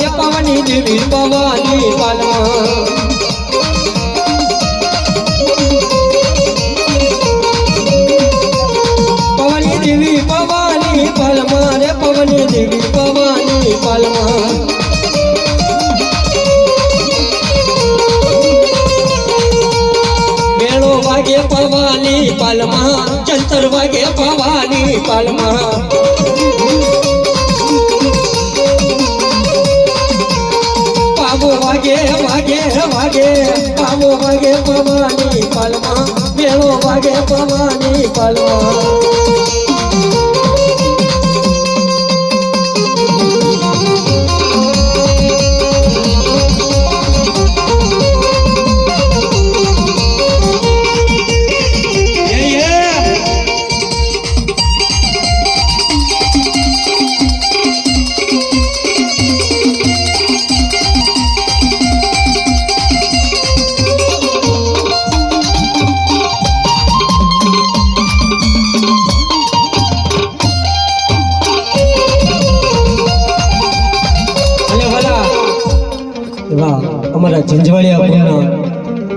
પવની દેવી પવાની પાલમાં પવની દેવી પવાની પાલમાં રે પવની દેવી પવાની પાલમાં મેળો વાગે પવાની પાલમાં ચંતર વાગે પવાની પાલમાં વાગે વાગે વાગે પાવો વાગે પવાની પાલમાં મેળો વાગે પવાની પાલમાં અમારા ઝંઝવાડિયા